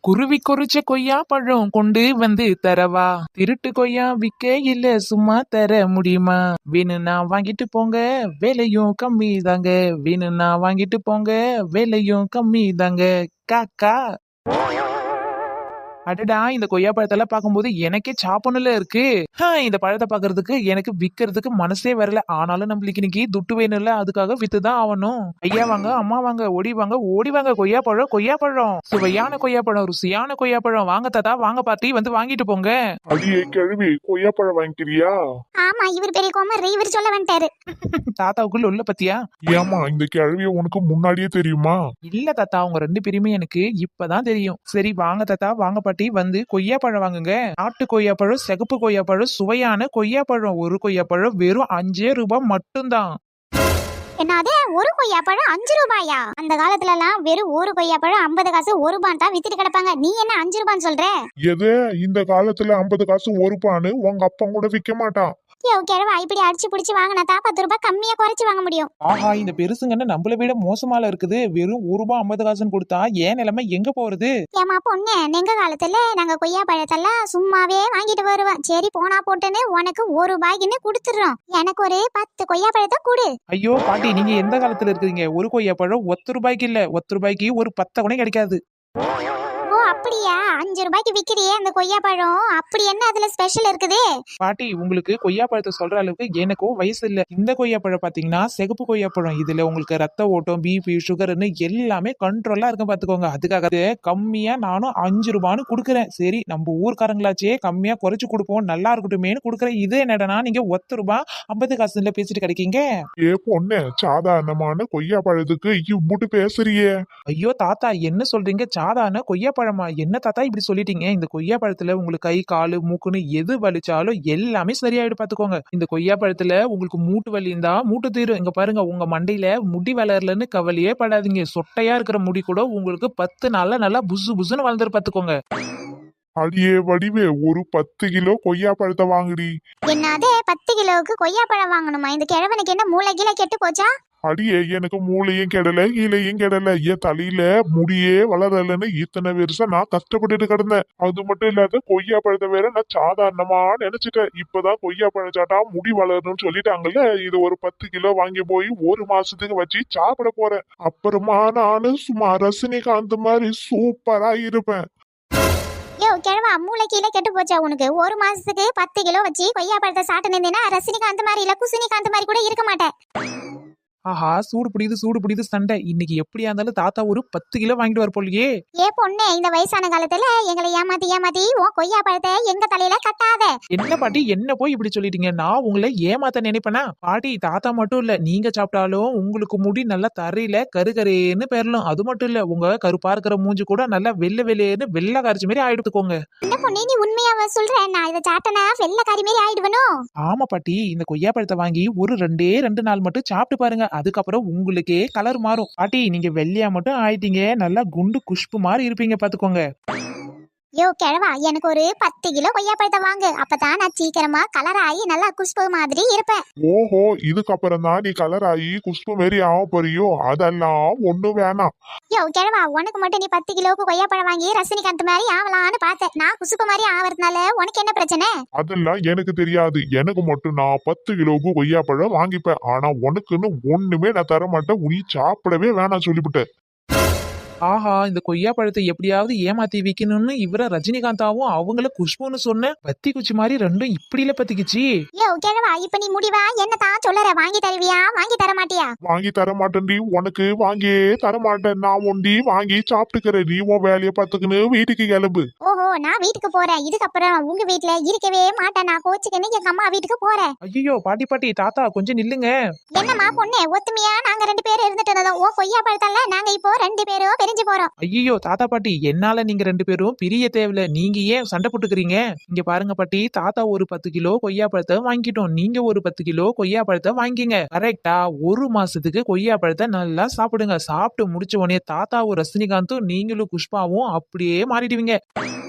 குருவி குறிச்ச கொய்யா பழம் கொண்டு வந்து தரவா? திருட்டு கொய்யா விக்க இல்ல சும்மா தர முடியுமா? வேணும்னா வாங்கிட்டு போங்க, விலையும் கம்மி தாங்க. வேணும்னா வாங்கிட்டு போங்க, விலையும் கம்மி தாங்க. காக்கா. அடடா, இந்த கொய்யா பழத்தெல்லாம் பார்க்கும்போது எனக்கே சாப்பிடணும்ல இருக்கு. இந்த பழத்தை பார்க்கறதுக்கு எனக்கு விக்கிறதுக்கு மனசே வரல. ஆனாலும் நம்மளுக்கு இன்னைக்கு துட்டு வேணும்ல, அதுக்காக வித்துதான் ஆகணும். ஐயா வாங்க, அம்மா வாங்க, ஓடி வாங்க, ஓடி வாங்க. கொய்யா பழம், கொய்யா பழம், சுவையான கொய்யா பழம், ருசியான கொய்யா பழம். வாங்க தாத்தா, வாங்க பாட்டி, வந்து வாங்கிட்டு போங்க. அடியே கிழவி, கொய்யாப்பழம் வாங்கிக்கிறியா? ஆமா, இவர் பெரிய கோமர், இவர் சொல்ல வந்துட்டாரு. தாத்தாவுக்குள்ள உள்ள பத்தியா? ஏமா இந்த கிழவிய உனக்கு முன்னாடியே தெரியுமா? இல்ல தாத்தா, அவங்க ரெண்டு பேருமே எனக்கு இப்பதான் தெரியும். சரி வாங்க தாத்தா, வாங்க பாட்டி, வந்து கொய்யா பழம் வாங்குங்க. நாட்டு கொய்யா பழம், சிகப்பு கொய்யா பழம், சுவையான கொய்யா பழம். ஒரு கொய்யா பழம் வெறும் 5 ரூபாய் மட்டும்தான். என்னது, ஒரு கொய்யா பழம் 5 ரூபாயா? அந்த காலத்துல எல்லாம் வெறும் ஒரு கொய்யா பழம் 50 காசு, 1 ரூபான்னு தான் வித்துட்டு கிடப்பாங்க. நீ என்ன 5 ரூபான்னு சொல்ற? எது, இந்த காலத்துல 50 காசு ஒரு பானு உங்க அப்பா கூட விக்க மாட்டான். யோ கிழவா, இப்படி அடிச்சு புடிச்சு வாங்கினா தான் 10 ரூபாய் கம்மியா குறைச்சு வாங்க முடியும். ஆஹா, இந்த பெருசுங்கன்னு நம்மள விட மோசமால இருக்குது. வெறும் 1 ரூபாய் 50 காசுன்னு கொடுத்தா ஏன் நிலைமை எங்க போறது? ஏமா பொண்ணு, எங்க காலத்துல நாங்க கொய்யா பழத்தெல்லாம் சும்மாவே வாங்கிட்டு வருவோம். சரி போனா போட்டுன்னு உனக்கு 1 ரூபாய்க்குன்னு கொடுத்துடுறோம். எனக்கு ஒரு 10 கொய்யா பழத்தை கொடு. ஐயோ பாட்டி, நீங்க எந்த காலத்துல இருக்கீங்க? ஒரு கொய்யா பழம் 1 ரூபாய்க்கு இல்ல, 1 ரூபாய்க்கு ஒரு 10 கூட கிடைக்காது. ஓ அப்படியா? 5 ரூபாய்க்கு விக்கிறியே அந்த கொய்யா பழம், அப்படி என்ன அதுல ஸ்பெஷல் இருக்குது? பாட்டி, உங்களுக்கு கொய்யா பழத்தை சொல்ற அளவுக்கு எனக்கும் வயசு இல்ல. இந்த கொய்யா பழம் பாத்தீங்கன்னா சிகப்பு கொய்யா பழம். இதுல உங்களுக்கு ரத்த ஓட்டம், பிபி, சுகர்னு எல்லாமே கண்ட்ரோலா இருக்கும் பாத்துக்கோங்க. அதுக்காக கம்மியா நானும் 5 ரூபான்னு கொடுக்குறேன். சரி, நம்ம ஊர்க்காரங்களாச்சே கம்மியா குறைச்சு கொடுப்போம், நல்லா இருக்கட்டுமேனு கொடுக்குறேன். இது என்னடனா நீங்க 1 ரூபாய் 50 காசுல பேசிட்டு கிடைக்கீங்க. ஏ பொண்ணு, சாதாரணமான கொய்யா பழத்துக்கு இவ்வளவு பேசுறியே? ஐயோ தாத்தா, என்ன சொல்றீங்க? சாதாரண கொய்யா பழமா? என்ன தாத்தா இப்படி சொல்லிட்டீங்க? இந்த கொய்யா பழத்துல உங்களுக்கு கை, காலு, மூக்குன்னு எது வலிச்சாலும் எல்லாமே சரியாயிடு பாத்துக்கோங்க. இந்த கொய்யா பழத்துல உங்களுக்கு மூட்டு வலி இருந்தா மூட்டு தீரும். இங்க பாருங்க, உங்க மண்டையில முடி வளரலன்னு கவலையே படாதீங்க. சொட்டையா இருக்கிற முடி கூட உங்களுக்கு 10 நாள்ல நல்லா புசு புசுன்னு வளர்ந்துரு பாத்துக்கோங்க. அடியே வடிவே, ஒரு 10 கிலோ கொய்யா பழத்தை வாங்குடி. என்னது, 10 கிலோவுக்கு கொய்யா பழம் வாங்கணுமா? இந்த கிழவனுக்கு என்ன மூளை கீழே கெட்டு போச்சா? அடியே, எனக்கு மூளையும் கெடல, கீழையும் கெடல. என் தலையில முடியே வளரலன்னு இத்தனை வருஷம் நான் கஷ்டப்பட்டுட்டு கிடந்தேன். அது மட்டும் இல்லாத கொய்யா பழத்தை வேற நான் சாதாரணமா நினைச்சிட்டேன். இப்பதான் கொய்யா பழம் சாட்டா முடி வளரணும்னு சொல்லிட்டாங்கல்ல. இது ஒரு 10 கிலோ வாங்கி போய் 1 மாசத்துக்கு வச்சு சாப்பிட போறேன். அப்புறமா நானு சும்மா ரஜினிகாந்த் மாதிரி சூப்பரா இருப்பேன். யோ கிழவா, மூளை கீழே கெட்டு போச்சா உனக்கு? 1 மாசத்துக்கு 10 கிலோ வச்சு கொய்யா பழத்தை சாப்பிட்டு நின்றேன்னா ரஜினிகாந்த் மாதிரி இல்ல குசினிகாந்த் மாதிரி கூட இருக்க மாட்டேன். ஆஹா, சூடு பிடிக்குது சண்டை. இன்னைக்கு எப்படியா இருந்தாலும் தாத்தா ஒரு 10 கிலோ வாங்கிட்டு வர போலியே. ஏ பொண்ணு, இந்த வயசான காலத்துல எங்களை ஏமாத்தி உன் கொய்யா பழத்தை எங்க தலையில கட்டாத. என்ன பாட்டி, என்ன போய் இப்படி சொல்லிட்டீங்க? நான் உங்களை ஏமாத்த நினைப்பேனா? பாட்டி, தாத்தா மட்டும் இல்ல, நீங்க சாப்பிட்டாலும் உங்களுக்கு முடி நல்லா தரையில கருகரேன்னு பெறலும். அது மட்டும் இல்ல, உங்க கருப்பா இருக்கிற மூஞ்சி கூட நல்லா வெள்ளை வெள்ளையேன்னு வெள்ளை கரைச்சி மாதிரி ஆயிடுத்துக்கோங்க. என்ன பொண்ணு, நீ உண்மையாவ சொல்ற? நான் இதை சாப்பிட்டனா வெள்ளைக்காரி மாதிரி ஆயிடுவனோ? ஆமா பாட்டி, இந்த கொய்யா பழத்தை வாங்கி ஒரு 2 நாள் மட்டும் சாப்பிட்டு பாருங்க. அதுக்கப்புறம் உங்களுக்கே கலர் மாறும். பாட்டி, நீங்க வெள்ளையா மட்டும் ஆயிட்டீங்க, நல்லா குண்டு குஷ்பு மாதிரி இருப்பீங்க பாத்துக்கோங்க. யோ கிழவா, எனக்கு ஒரு 10 கிலோ கொய்யா பழத்தை வாங்கு. அப்பதான் நான் சீக்கிரமா கலர் ஆகி நல்லா குஷ்பு மாதிரி இருப்பேன். ஓஹோ, இதுக்கப்புறம் தான் நீ கலர் ஆகி குஷ்பு மாரி ஆக போறியோ? அதெல்லாம் ஒண்ணும் வேணாம். யோ கிழவா, உனக்கு மட்டும் நீ 10 கிலோவுக்கு கொய்யா பழம் வாங்கி ரஜினிகாந்த் மாதிரி ஆவலான்னு பார்த்தேன். நான் குஷ்பு மாதிரி ஆவறதுனால உனக்கு என்ன பிரச்சனை? அதெல்லாம் எனக்கு தெரியாது. எனக்கு மட்டும் நான் 10 கிலோவுக்கு கொய்யா பழம் வாங்கிப்பேன். ஆனா உனக்குன்னு ஒண்ணுமே நான் தர மாட்டேன். நீ சாப்பிடவே வேணாம் சொல்லிவிட்டேன். ஆஹா, இந்த கொய்யா பழத்தை எப்படியாவது ஏமாத்தி விக்கணும்னு இவர ரஜினிகாந்தாவும் அவங்கள குஷ்புன்னு சொன்ன பத்தி குச்சி மாதிரி ரெண்டும் இப்படில பத்திக்குச்சு. யோ கிழவா, இப்ப நீ முடிவா என்ன தான் சொல்லற? வாங்கி தருவியா, வாங்கி தர மாட்டியா? வாங்கி தர மாட்டேன்டி, உனக்கு வாங்கியே தர மாட்டேன். நான் ஒண்டி வாங்கி சாப்பிட்டுக்கிறேன். நீ உன் வேலையை பார்த்துக்கின்னு வீட்டுக்கு கிளம்பு. ஓஹோ, நான் வீட்டுக்கு போறேன். இதுக்கப்புறம் உங்க வீட்டுல இருக்கவே மாட்டேன். நான் கோச்சுக்கின்னு எங்க அம்மா வீட்டுக்கு போறேன். ஐயோ பாட்டி, தாத்தா கொஞ்சம் நில்லுங்க. என்னம்மா பொண்ணு, ஒத்துமையா நாங்க 2 பேரும் இருந்துட்டு இருந்தோம். ஓ கொய்யா பழத்தால நாங்க இப்போ 2 பேரும் பிரிஞ்சு போறோம். ஐயோ தாத்தா பாட்டி, என்னால நீங்க 2 பேரும் பிரிய தேவையில்ல. நீங்க ஏன் சண்டை போட்டுக்கிறீங்க? இங்க பாருங்க பாட்டி, தாத்தா ஒரு 10 கிலோ கொய்யா பழத்தை வாங்கிட்டோம். நீங்க ஒரு 10 கிலோ கொய்யா பழத்தை வாங்கிங்க. கரெக்டா 1 மாசத்துக்கு கொய்யா பழத்தை நல்லா சாப்பிடுங்க. சாப்பிட்டு முடிச்ச உடனே தாத்தாவும் ரஜினிகாந்தும் நீங்களும் குஷ்பாவும் அப்படியே மாறிடுவீங்க.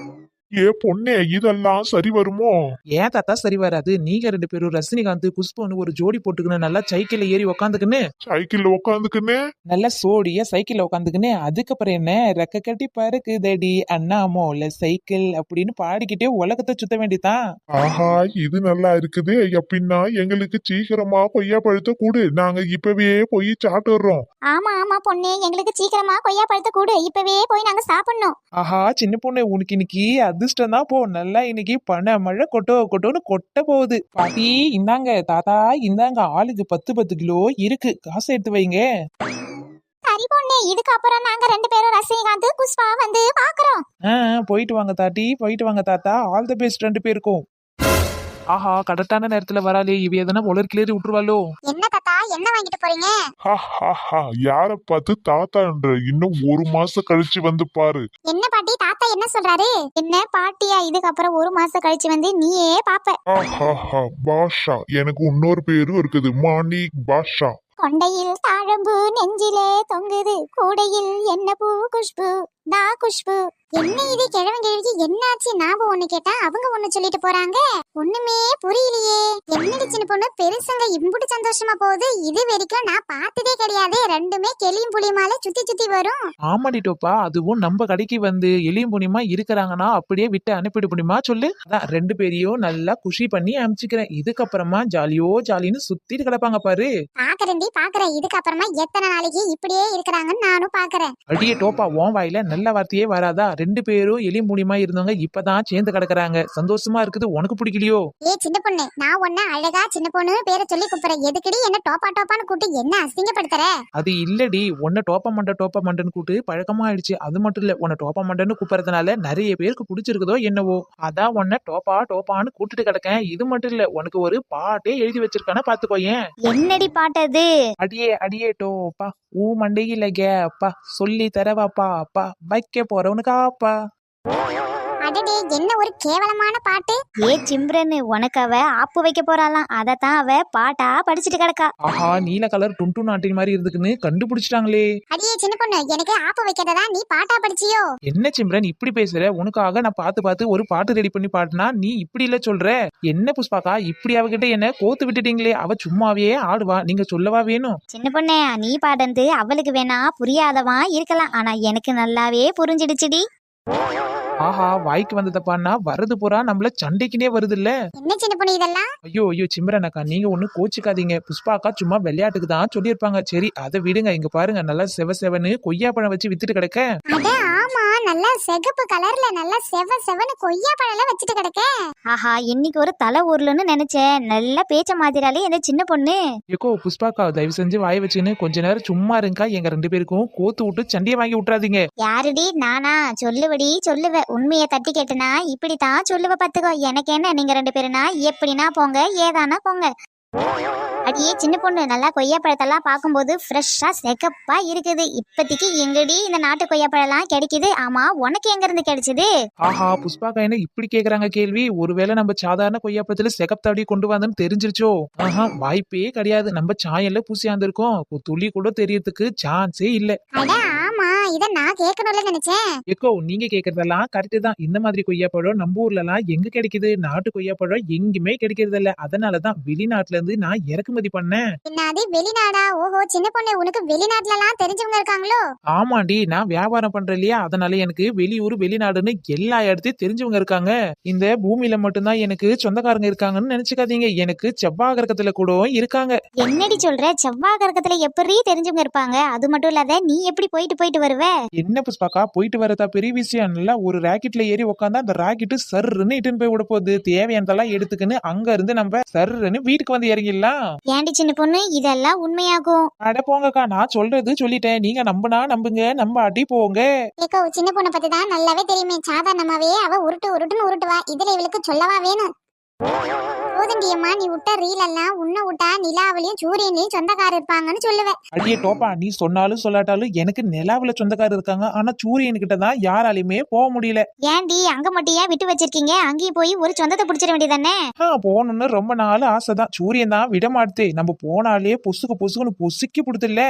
ஏ பொண்ணே இதெல்லாம் சரி வருமோ? ஏன் தாத்தா சரி வராது? நீங்க 2 பேரும் ரஜினிகாந்த் புஷ்பன்னு ஒரு ஜோடி போட்டுக்கணும், நல்லா சைக்கிள்ல ஏறி உக்காந்துக்குன்னு, சைக்கிள்ல உட்காந்துக்குன்னு நல்லா சோடியா சைக்கிள்ல உக்காந்துக்குன்னு, அதுக்கப்புறம் என்ன ரெக்க கட்டி பறக்குதடி அண்ணாமோல சைக்கிள் அப்படின்னு பாடிக்கிட்டே உலகத்தை சுத்த வேண்டியதான். ஆஹா இது நல்லா இருக்குது. எப்படின்னா எங்களுக்கு சீக்கிரமா கொய்யா பழத்தை கூடு, நாங்க இப்பவே போய் சாப்பிட்டுறோம். ஆமா ஆமா பொண்ணு, எங்களுக்கு சீக்கிரமா கொய்யா பழத்தை கூடு, இப்பவே போய் நாங்க சாப்பிடணும். ஆஹா சின்ன பொண்ணு, உனக்கு இன்னைக்கு அதிர்ஷ்டம் தான் போ. நல்லா இன்னைக்கு பனை மழை கொட்டோன்னு கொட்ட போகுது. பாட்டி இந்தாங்க, தாத்தா இந்தாங்க, ஆளுக்கு 10 கிலோ இருக்கு, காசு எடுத்து வைங்க. சரி பொண்ணு, இதுக்கப்புறம் நாங்க 2 பேரும் ரஜினிகாந்த் புஷ்பா வந்து பாக்குறோம். போயிட்டு வாங்க தாட்டி, போயிட்டு வாங்க தாத்தா, ஆல் தி பெஸ்ட் 2 பேருக்கும். ஆஹா கரெக்டான நேரத்துல வராளே, இவ எதனா உலர் கிளறி விட்டுருவாளோ? என்ன தாத்தா, என்ன வாங்கிட்டு போறீங்க? யார பார்த்து தாத்தான்ற? இன்னும் 1 மாசம் கழிச்சு வந்து பாரு. என்ன பாட்டி, தாத்தா என்ன சொல்றாரு? என்ன பாட்டியா, இதுக்கப்புறம் 1 மாசம் கழிச்சு வந்து நீயே பாப்ப. பாஷா, எனக்கு இன்னொரு பேரும் இருக்குது, மாணிக் பாஷா. கொண்டையில் தாழம்பூ நெஞ்சிலே தொங்குது, கூடையில் என்ன பூ குஷ்பு தா குஷ்பு. என்ன இது கிழவன் கிழவிக்கு என்னாச்சு? நாம ஒண்ணு கேட்டா அவங்க ஒண்ணு சொல்லிட்டு போறாங்க, ஒண்ணுமே புரியலையே. என்னடி சின்ன பொண்ணு பெருசங்க இம்புட்டு சந்தோஷமா போகுது? இது வரைக்கும் நான் பார்த்ததே கிடையாது. ரெண்டுமே கிளியும் புளியுமால சுத்தி சுத்தி வரும். ஆமாடி டோப்பா, அதுவும் நம்ம கடைக்கு வந்து எலியும் புனியமா இருக்கிறாங்கன்னா அப்படியே விட்டு அனுப்பிடு புனியமா சொல்லு. அதான் 2 பேரையும் நல்லா குஷி பண்ணி அனுப்பிச்சுக்கிறேன். இதுக்கப்புறமா ஜாலியோ ஜாலின்னு சுத்திட்டு கிடப்பாங்க பாரு. பாக்குறேன், இதுக்கப்புறமா எத்தனை நாளைக்கு இப்படியே இருக்கிறாங்கன்னு நானும் பாக்குறேன். அடியே டோப்பா, உன் வாயில நல்ல வார்த்தையே வராதா? 2 பேரும் எலி மூலியமா இருந்தவங்க இப்பதான் சேர்ந்து கிடக்குறாங்க, சந்தோஷமா இருக்குது. உனக்கு பிடிக்கலையோ? ஏ சின்ன பொண்ணு, நான் உன்ன அழகா சின்ன பொண்ணு பேரை சொல்லி கூப்பிடுறேன், எதுக்கடி என்ன டோப்பா டோப்பான்னு கூட்டி என்ன அசிங்கப்படுத்துற? அது இல்லடி, உன்னை டோப்பா மண்டன்னு கூட்டு பழக்கமா ஆயிடுச்சு. அது மட்டும் இல்ல, உன்னை டோப்பா மண்டன்னு கூப்பிடுறதுனால நிறைய பேருக்கு பிடிச்சிருக்குதோ என்னவோ, அதான் உன்னை டோப்பான்னு கூட்டிட்டு கிடக்கேன். இது மட்டும் இல்ல, உனக்கு ஒரு பாட்டே எழுதி வச்சிருக்கான பாத்துக்கோயேன். என்னடி பாட்டது? அடியே டோப்பா ஊ மண்டையில கேப்பா, சொல்லி தரவாப்பா அப்பா, வைக்க போறவனுக்காப்பா. அடடே, என்ன ஒரு கேவலமான பாட்டு. ஏ சிம்ரன்னு, உனக்கு அவ ஆப்பு வைக்க போறாளாம், அதத்தான் அவ பாட்டா படிச்சுட்டு கிடக்கா. ஆஹா நீல கலர் டுண்டு நாட்டின் மாதிரி இருக்குன்னு கண்டுபிடிச்சிட்டாங்களே. அடியே சின்ன பொண்ணு, எனக்கு ஆப்பு வைக்கிறதா நீ பாட்டா படிச்சியோ? என்ன சிம்ரன் இப்படி பேசுற? உனக்காக நான் பார்த்து ஒரு பாட்டு ரெடி பண்ணி பாட்டுனா நீ இப்படி இல்ல சொல்ற? என்ன புஷ்பாக்கா, இப்படி அவகிட்ட என்ன கோத்து விட்டுட்டீங்களே? அவ சும்மாவே ஆடுவா, நீங்க சொல்லவா வேணும்? சின்ன பொண்ணே, நீ பாடுறது அவளுக்கு வேணா புரியாதவா இருக்கலாம், ஆனா எனக்கு நல்லாவே புரிஞ்சிடுச்சுடி. ஆஹா வாய்க்கு வந்ததப்பான்னா வரது பூரா நம்மள சண்டைக்குனே வருது இல்ல. என்ன சின்ன பொண்ணு இதெல்லாம்? ஐயோ சிம்ரன் அக்கா, நீங்க ஒண்ணு கோச்சிக்காதீங்க. புஷ்பாக்கா சும்மா விளையாட்டுக்கு தான் சொல்லியிருப்பாங்க. சரி அதை விடுங்க. இங்க பாருங்க, நல்லா செவன்னு கொய்யா பழம் வச்சு வித்துட்டு கிடக்க. அட ஆமா, நல்லா சிகப்பு கலர்ல நல்லா செவன்னு கொய்யா பழம் வச்சுட்டு கிடக்க. ஆஹா, இன்னைக்கு ஒரு தலை ஊர்லன்னு நினைச்சேன், நல்ல பேச்ச மாதிராலே இந்த சின்ன பொண்ணு. ஏக்கோ புஷ்பாக்கா, தயவு செஞ்சு வாய வச்சுன்னு கொஞ்ச நேரம் சும்மா இருங்கக்கா. எங்க 2 பேருக்கும் கோத்து விட்டு சண்டையை வாங்கி விட்டுறாதீங்க. யாருடி நானா? சொல்லுவடி சொல்லுவ, உண்மையை தட்டி கேட்டுனா இப்படித்தான் சொல்லுவ பாத்துக்கோ. எனக்கு என்ன, நீங்க 2 பேருனா எப்படின்னா போங்க, ஏதானா போங்க. அடியே சின்ன பொண்ணு, நல்லா கொய்யா பழத்தெல்லாம் பார்க்கும்போது ஃப்ரெஷ்ஷா செகப்பா இருக்குது. இப்போதைக்கு எங்கடி இந்த நாட்டு கொய்யா பழம்லாம் கிடைக்குது? ஆமா, உனக்கு எங்க இருந்து கிடைச்சது? ஆஹா புஷ்பாக்கா என்ன இப்படி கேக்குறாங்க கேள்வி? ஒருவேளை நம்ம சாதாரண கொய்யா பழத்துல செகப்தாடி கொண்டு வந்தோன்னு தெரிஞ்சிருச்சோ? ஆஹா வாய்ப்பே கிடையாது. நம்ம சாயல்ல பூசியாந்துருக்கோம், துளி கூட தெரியறதுக்கு சான்ஸே இல்ல. அட ஆமா, இத நான் கேட்கணும்ல நினைச்சேன். ஏக்கோ நீங்க கேக்குறதெல்லாம் கரெக்ட் தான். இந்த மாதிரி கொய்யா பழம் நம்ம ஊர்ல எல்லாம் எங்க கிடைக்குது? நாட்டு கொய்யா பழம் எங்குமே கிடைக்கிறது இல்ல. அதனாலதான் வெளிநாட்டுல இருந்து நான் இறக்குமதி பண்ணேன். என்னது வெளிநாடா? ஓஹோ சின்ன பொண்ணு, உனக்கு வெளிநாட்டுல எல்லாம் தெரிஞ்சவங்க இருக்காங்களோ? ஆமாண்டி, நான் வியாபாரம் பண்றேன் இல்லையா, அதனால எனக்கு வெளியூர் வெளிநாடுன்னு எல்லா இடத்தையும் தெரிஞ்சவங்க இருக்காங்க. இந்த பூமியில மட்டும்தான் எனக்கு சொந்தக்காரங்க இருக்காங்கன்னு நினைச்சுக்காதீங்க, எனக்கு செவ்வாய் கிரகத்துல கூட இருக்காங்க. என்னடி சொல்ற? செவ்வாய் கிரகத்துல எப்படி தெரிஞ்சவங்க இருப்பாங்க? அது மட்டும் இல்லாத நீ எப்படி போயிட்டு வருவ? என்ன புஷ்பாக்கா, போயிட்டு வரதா பெரிய விஷயம் இல்ல. ஒரு ராக்கெட்ல ஏறி உட்காந்தா அந்த ராக்கெட்டு சர்ன்னு இட்டுன்னு போய் விட போகுது. தேவையானதெல்லாம் எடுத்துக்கின்னு அங்க இருந்து நம்ம சர்ன்னு வீட்டுக்கு வந்து இறங்கிடலாம். ஏண்டி சின்ன பொண்ணு, இதெல்லாம் உண்மையாகும்? அட போங்கக்கா, நான் சொல்றது சொல்லிட்டேன். நீங்க நம்புனா நம்புங்க, நம்ப அடி போங்க. ஏக்கோ சின்ன பொண்ணை பத்தி தான் நல்லாவே தெரியுமே. சாதாரணமாவே அவ உருட்டுன்னு உருட்டுவா, இதுல இவளுக்கு சொல்லவா வேணும்? போதண்டியம்மா நீ விட்ட ரீல் எல்லாம் உன்னை விட்டா நிலாவிலையும் சூரியன்லயும் சொந்தக்காரர் இருப்பாங்கன்னு சொல்லுவேன். அடியே டோப்பா, நீ சொன்னாலும் சொல்லாட்டாலும் எனக்கு நிலாவுல சொந்தக்காரர் இருக்காங்க. ஆனா சூரியன் கிட்ட தான் யாராலையுமே போக முடியல. ஏன்டி அங்க மட்டும் ஏன் விட்டு வச்சிருக்கீங்க? அங்கேயும் போய் ஒரு சொந்தத்தை பிடிச்சிட வேண்டியதானே? போகணும்னு ரொம்ப நாள் ஆசைதான். சூரியன் தான் விட மாட்டுதே. நம்ம போனாலே பொசுக்குன்னு பொசுக்கி புடுதுல்ல.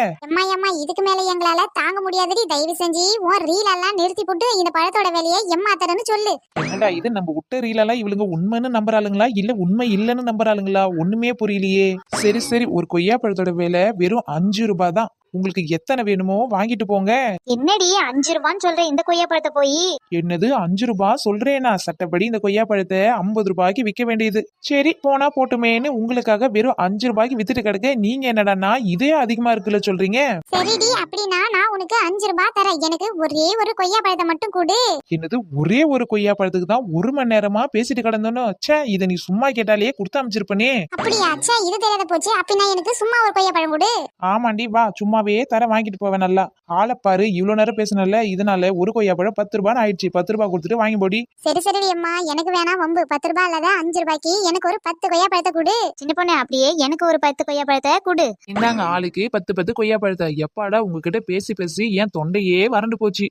எம்மா இதுக்கு மேல எங்களால தாங்க முடியாதடி. தயவு செஞ்சு உன் ரீல் எல்லாம் நிறுத்தி போட்டு இந்த பழத்தோட வேலையை எம்மாத்தரன்னு சொல்லு. என்னடா இது, நம்ம விட்ட ரீலெல்லாம் இவளுங்க உண்மைன்னு நம்புறாளுங்களா இல்ல உண்மை இல்லைன்னு நம்புறாளுங்களா? ஒண்ணுமே புரியலையே. சரி, ஒரு கொய்யா பழத்தோட விலை வெறும் 5 ரூபாய் தான். உங்களுக்கு எத்தனை வேணுமோ வாங்கிட்டு போங்க. என்னடி 5 ரூபான்னு சொல்ற இந்த கொய்யா பழத்தை போய்? என்னது 5 ரூபாய் சொல்றேனா? சட்டப்படி இந்த கொய்யா பழத்தை 50 ரூபாய்க்கு விற்க வேண்டியது. சரி போனா போட்டுமேன்னு உங்களுக்காக வெறும் 5 ரூபாய்க்கு வித்துட்டு கிடக்க. நீங்க என்னடான்னா இதே அதிகமா இருக்குல்ல சொல்றீங்க. சரிடி, அப்படின்னா நான் உனக்கு 5 ரூபாய் தரேன். எனக்கு ஒரே ஒரு கொய்யா பழத்தை மட்டும் கொடு. என்னது ஒரே ஒரு கொய்யா பழத்துக்கு தான் 1 மணி நேரமா பேசிட்டு கிடந்தோன்னு? ச்சே, இதை நீ சும்மா கேட்டாலே கொடுத்து அமைச்சிருப்பனே. அப்படியா? அச்சா இது தெரியாத போச்சு. அப்படின்னா எனக்கு சும்மா ஒரு கொய்யா பழம் கொடு. ஆமாண்டி வா, சும்மாவே தர வாங்கிட்டு போவேன். நல்லா ஆளப்பாரு, இவ்வளவு நேரம் பேசினல. இதனால ஒரு கொய்யா பழம் 10 ரூபான்னு ஆயிடுச்சு. 10 ரூபாய் கொடுத்துட்டு வாங்கி போடி. சரி அம்மா, எனக்கு வேணாம் வம்பு. 10 ரூபாய் இல்லாத 5 ரூபாய்க்கு எனக்கு ஒரு 10 கொய்யா பழத்தை கொடு. சின்ன பொண்ணு அப்படியே எனக்கு ஒரு 10 கொய்யா பழத்தை கொடு. இந்தாங்க ஆளுக்கு 10 கொய்யா பழத்தை. எப்பாடா உங்ககிட்ட பேசி என் தொண்டையே வறண்டு போச்சு.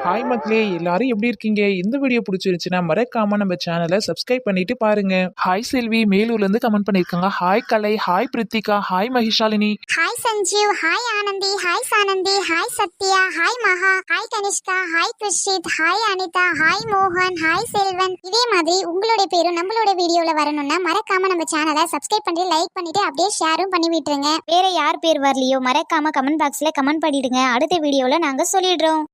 ஹாய் மக்களே, எல்லாரும் எப்படி இருக்கீங்க? இந்த வீடியோ பிடிச்சிருந்துச்சுன்னா மறக்காம நம்ம சேனலை சப்ஸ்கிரைப் பண்ணிட்டு பாருங்க. ஹாய் செல்வி மேலூர்ல இருந்து கமெண்ட் பண்ணிருக்காங்க. Hi Kalai, hi Prithika, hi Mahishalini, hi Sanjeev, hi Anandhi, hi Sanandhi, hi Sathya, hi Maha, hi Kanishka, hi Krishith, hi Anitha, hi மோகன், ஹாய் செல்வன். இதே மாதிரி உங்களுடைய பேரும் நம்மளோட வீடியோல வரணும்னா மறக்காம நம்ம சேனலை சப்ஸ்கிரைப் பண்ணி லைக் பண்ணிட்டு அப்படியே ஷேரும் பண்ணி விட்டுருங்க. வேற யார் பேர் வரலையோ மறக்காம கமெண்ட் பாக்ஸ்ல கமெண்ட் பண்ணிடுங்க. அடுத்த வீடியோல நாங்க சொல்லிடுறோம்.